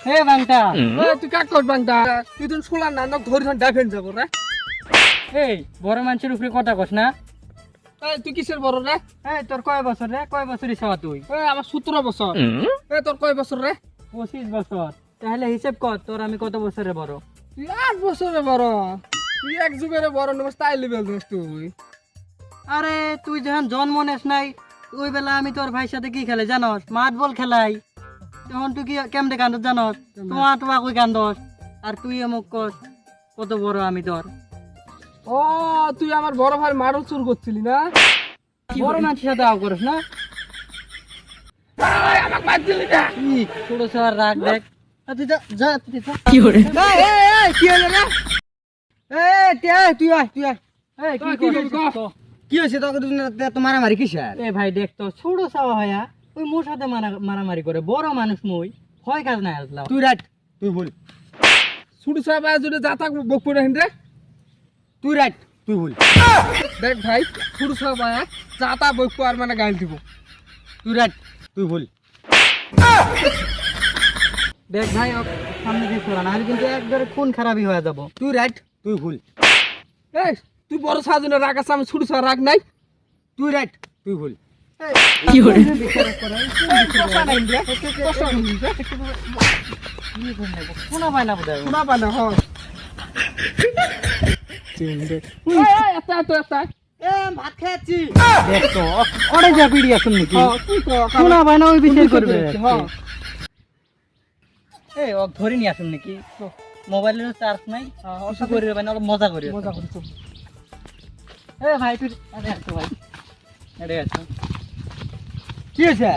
হে বাংটা তুই কাক কর বাংটা তুই তো সোলার নানক ধরি ধন ডাফেন যাব রে এই বড় মানুষের উপরে কথা কস না। তুই কিসের বড় রে এই তোর কয় বছর রে, কয় বছরই সবা তুই? আমার 17 বছর তোর কয় বছর রে? 25 বছর। তাহলে হিসেব কর তোর আমি কত বছরে বড়। তুই 8 বছরে বড়, তুই এক যুগের বড় নমস তাই লেভেল দোস তুই। আরে তুই যখন জন্ম নেস নাই ওই বেলা আমি তোর ভাইয়ের সাথে কি খেলে জানস? মাঠ বল খেলাই। তখন তুই কি কেমনে কান্দস জানস? তোমা কই কান্দস? আর তুই এমক কস কত বড় আমি তোর। ও তুই আমার বড় ভাই মাডল চুর করছিলি না? বড় মানুষের সাথে আও করিস না। আমাকে মার দিলি না। ছোট ছোট রাগ দেখ। তুই যা তুই যা। কি হলো রে? তুই আয় তুই আয়। কি হয়েছে তোকে তো মারামারি কিসের? এ ভাই দেখ তো ছোট চাওয়া হয়া ওই মোর সাথে মারামারি করে, বড় মানুষ মই ভয় কাজ নাই আসলাম। তুই রাইট তুই বল। ছুটু সাহেব যদি যা থাক বক পড়ে হেন রে। তুই রাইট তুই বল। দেখ ভাই ছুটু সাহেব যা তা বক আর মানে গাল দিব। তুই রাইট তুই বল। দেখ ভাই সামনে দিয়ে সরা না হলে কিন্তু একবারে খুন খারাপই হয়ে যাব। তুই রাইট তুই ভুল। এই তুই বড় সাজনের রাগ আছে, আমি ছুটু সাহেব রাগ নাই। তুই রাইট তুই ভুল। কি করে কষা নাই রে, কষা নাই রে। শোনা পায় না বোধহয়। শোনা পায় না, হ্যাঁ। ভাত খাচ্ছি। দেখ তো অড়ে যা পিড়ি আসুন নাকি তুই শোনা পায় না ওই বিষয় করবে। হ্যাঁ এই ওক ধরে নিয়ে আসুন নাকি মোবাইলের চার্জ নাই, কিছু করে পাই না, মজা করি। মজা করছো। এ ভাই তুই আরে আসো ভাই, আরে আসো। কি হয়েছে?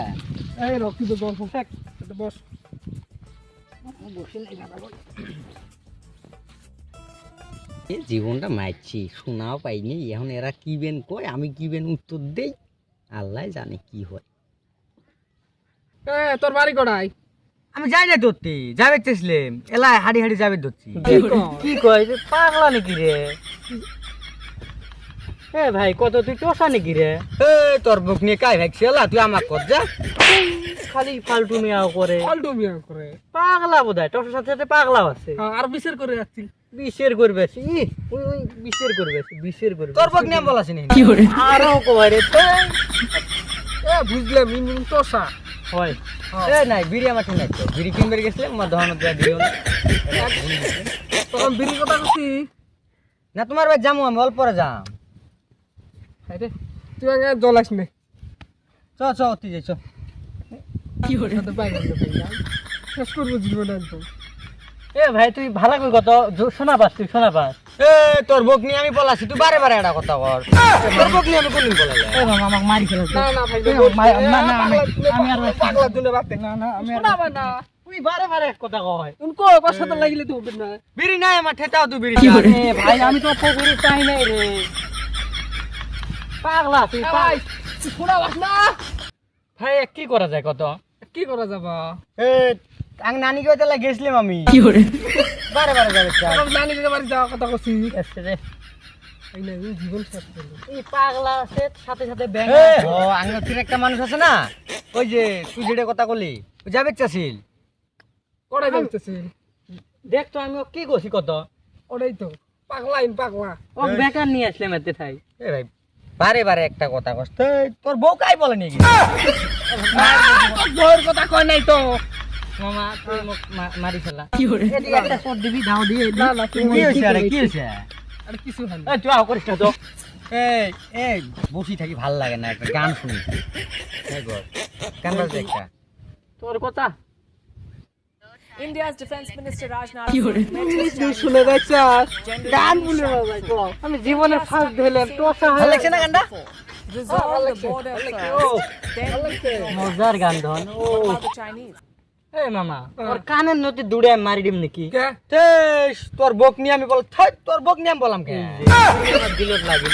এই রকি তো বস থাক, বস। জীবনটা মারছি, শোনাও পাইনি। এখন এরা কি বেন কয়, আমি কি বেন উত্তর দেই, আল্লাহ জানে কি হয়। তোর বাড়ি কড়াই? আমি যাই না ধরতে, যাবে চেয়েছিলাম এলাই হাড়ি হাড়ি যাবে ধরছি। কি কয় যে পাগলা নাকি রে? এ ভাই কত তুই চষা নাকি রে? তোর বুক নিয়ে কাই ভাগছি এলা, তুই আমার কর যা। খালি ফালতু মিয়াও করে, ফালতু মিয়া করে। পাগলা বোধহয়, টসের সাথে সাথে পাগলাও আছে। আর বিচার করে যাচ্ছি। বিশের করবে ওই বিশের করবে, বিশের করবে। তোর বুক নিয়ে বলাছি নি। আরো কয় রে বুঝলাম ইঞ্জিন তোষা হয়। এ নাই বিড়ি আমার ঠিক নাই তো, বিড়ি কিনবে গেছিলাম আমার দহন দিও না। তখন বিড়ি কথা করছি। না তোমার ভাই যাবো, আমি অল্প পরে যাম। রে তুই আগে জলাস নে। চ চ তুই যাই চ। কি হরে তো পাই না, শেষ করবো জীবন একদম। এ ভাই তুই ভালো করে কত শোনা পাস, তুই শোনা পাস। তোর বুক নিয়ে আমি বলাছি, তুই বারে বারে একটা কথা কর। তোর বুক নিয়ে আমি কোনদিন বলাইলে? এ মামা আমাকে মারি ফেলেছে। না না ভাই, আমি আর পাগলা দুনে বাতে। না না আমি আর শোনাবা না। তুই বারে বারে এক কথা কয়। উনকো বাসাতে লাগিলে তো হবে না। বিড়ি নাই আমার, ঠেটাও তুই বিড়ি। এ ভাই আমি তো পুকুরে চাই নাই রে, পাগলা তুই ভাই তুই শোনাবাস না। ভাই কি করা যায় কত? কি করা যাবা? আমি নানি কে তাহলে গেছিলাম আমি। বারে বারে যাবে তখন নানিকে বাড়ি যাওয়ার কথা করছি। এসে রে এই না এই জীবন শেষ করলো। এই পাগলা আছে সাথে সাথে ব্যাং। ও আঙ্গতির একটা মানুষ আছে না, ওই যে তুই যেটা কথা বলি ওই যাবে চাছিল। ওটাই বলতেছি। দেখ তো আমি ওকে কি করছি কত? ওটাই তো পাগলাইন পাগলা। ও বেকার নিয়ে আসলাম এতে থাই। এ ভাই বারে বারে একটা কথা কস, তোর বউ কাই বলে নাকি? বউয়ের কথা কয় নাই তো। মামা তুই মোক মারি ফেলা। এদিকে একটা শট দিবি দাও দিয়ে। না না কি হয়েছে? আরে কি হয়েছে? আর কিছু হয় না। এই তুই আও করিস না তো। এই এই বসি থাকি ভাল লাগে না, একটা গান শুনি। এই গো গান বাজে একটা। তোর কথা India's Defence Minister Rajnath তুই শুনে দেখছিস গান বলে ভাই তো। আমি জীবনে ফার্স্ট হইলাম টোসা ভাল লাগছে না গানটা? resolve the border first, then মজার গান ধন। ও about the Chinese. এই মামা ওর কানের নতি দুড়ে মারি দিম নাকি? কে তেস তোর বক নিয়ে আমি বল, থাক তোর বক নিয়ে আমি বললাম কে? আমার দিলত লাগিল।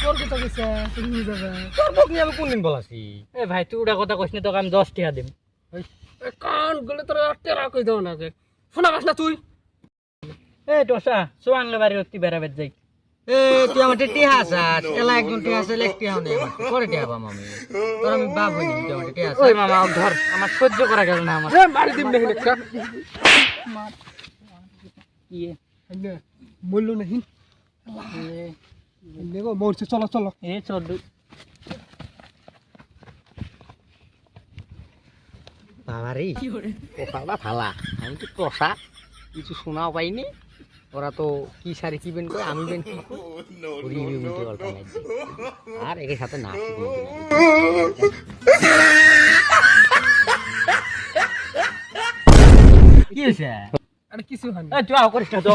তোর কথা কইছে তুমি বুঝা যায়। তোর বক নিয়ে আমি কোনদিন বলাছি? এ ভাই তুই ওটা কথা কইস না, তোকে আমি 10 টাকা দিম। এ কান গলে তোর টেরা কই দাও না কে। শোনাবাস না তুই। এই টোসা সোয়াংলে বাড়ি অতি বেড়াবে যাই। এ তুই আমার টিহা আসাস এলা একজন টিহা আছে লেখ টিহা নেই আমার করে টিহা পাম আমি তোর আমি বাপ হইনি তুই আমার টিহা আছে ওই মামা ধর আমার সহ্য করা গেল না আমার এ মারি দিম না একটা ইয়ে নে মূল্য নেই নে গো মরছে চলো চলো এ চল বাবা রে কপালটা ফালা আমি তো কষা কিছু শোনাও পাইনি ওরা তো কি সারি কি বেন করে আমি বেন কি করি উল্টে পাল্টা নাই আর এর সাথে না কি হয়েছে আরে কিছু হয় না তুই আও করিস না তো